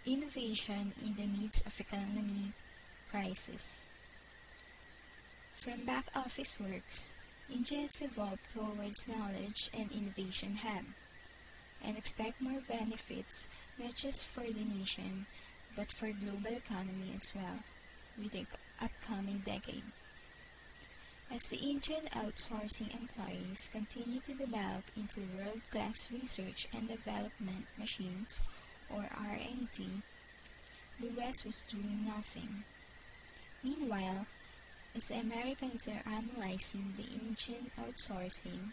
Innovation in the midst of economic crisis. From back-office works, India has evolved towards knowledge and innovation hub, and expect more benefits not just for the nation, but for global economy as well, with the upcoming decade. As the Indian outsourcing employees continue to develop into world-class research and development machines, or R&D, the West was doing nothing. Meanwhile, as the Americans are analyzing the Indian outsourcing,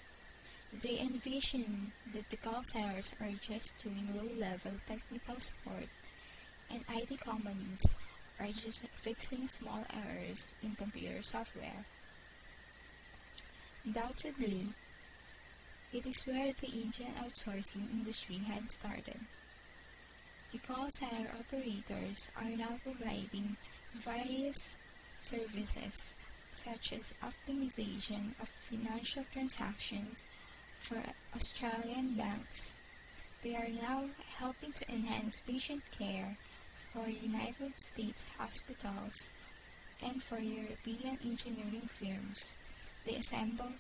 they envision that the call centers are just doing low-level technical support, and IT companies are just fixing small errors in computer software. Undoubtedly, it is where the Indian outsourcing industry had started. The call center operators are now providing various services such as optimization of financial transactions for Australian banks. They are now helping to enhance patient care for United States hospitals and for European engineering firms. They assemble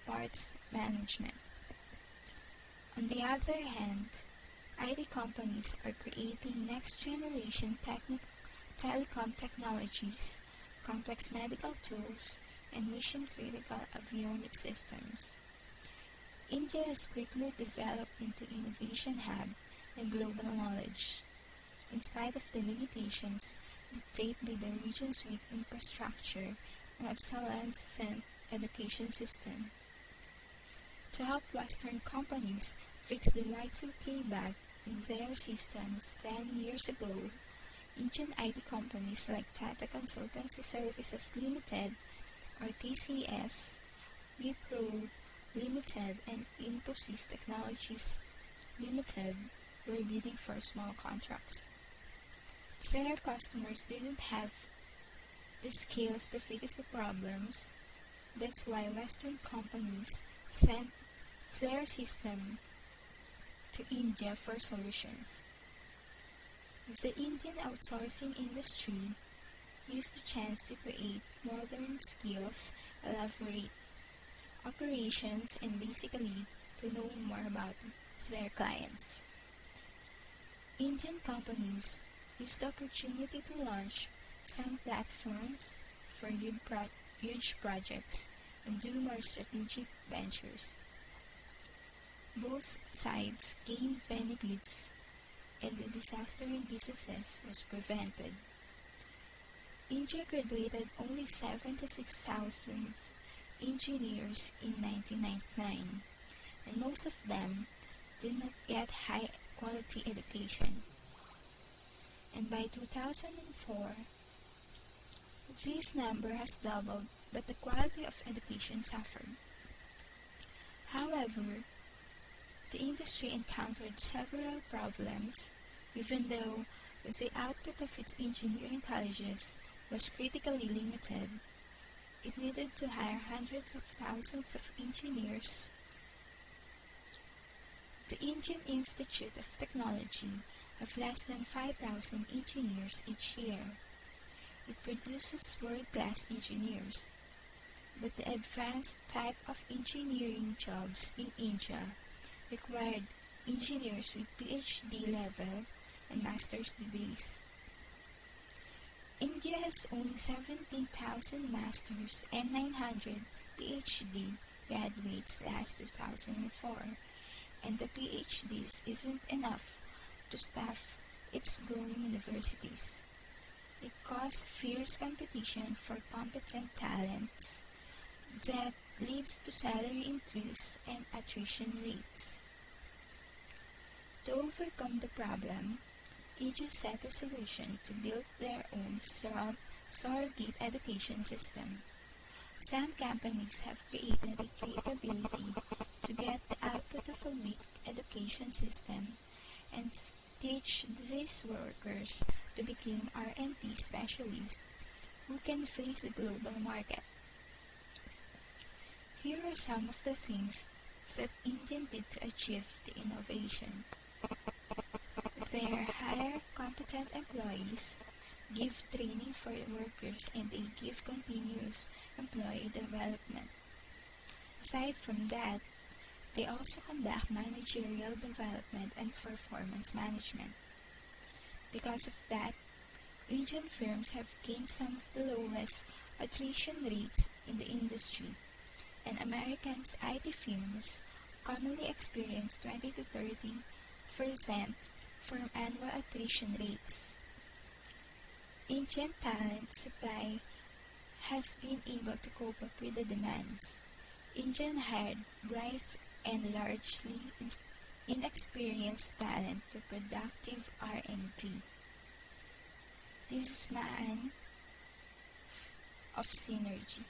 parts management. On the other hand, IT companies are creating next-generation telecom technologies, complex medical tools, and mission-critical avionics systems. India has quickly developed into innovation hub and global knowledge, in spite of the limitations dictated by the region's weak infrastructure and obsolescent education system. To help Western companies fix the Y2K bug in their systems 10 years ago, Indian IT companies like Tata Consultancy Services Limited or TCS, Wipro Limited, and Infosys Technologies Limited were bidding for small contracts. Their customers didn't have the skills to fix the problems. That's why Western companies sent their system to India for solutions. The Indian outsourcing industry used the chance to create modern skills, elaborate operations, and basically to know more about their clients. Indian companies used the opportunity to launch some platforms for huge projects and do more strategic ventures. Both sides gained benefits and the disaster in businesses was prevented. India graduated only 76,000 engineers in 1999, and most of them did not get high quality education. And by 2004, this number has doubled, but the quality of education suffered. However, the industry encountered several problems, even though the output of its engineering colleges was critically limited. It needed to hire hundreds of thousands of engineers. The Indian Institute of Technology have less than 5,000 engineers each year. It produces world-class engineers, but the advanced type of engineering jobs in India required engineers with PhD level and master's degrees. India has only 17,000 masters and 900 PhD graduates last 2004, and the PhDs isn't enough to staff its growing universities. It causes fierce competition for competent talents that leads to salary increase and attrition rates. To overcome the problem, Aegis set a solution to build their own surrogate education system. Some companies have created a capability to get the output of a weak education system and teach these workers to become R&D specialists who can face the global market. Here are some of the things that India did to achieve the innovation. They hire competent employees, give training for workers, and they give continuous employee development. Aside from that, they also conduct managerial development and performance management. Because of that, Indian firms have gained some of the lowest attrition rates in the industry, and Americans' IT firms commonly experience 20 to 30% firm annual attrition rates. Indian talent supply has been able to cope up with the demands. Indian hired bright and largely inexperienced talent to productive R&D. This is Maan of Synergy.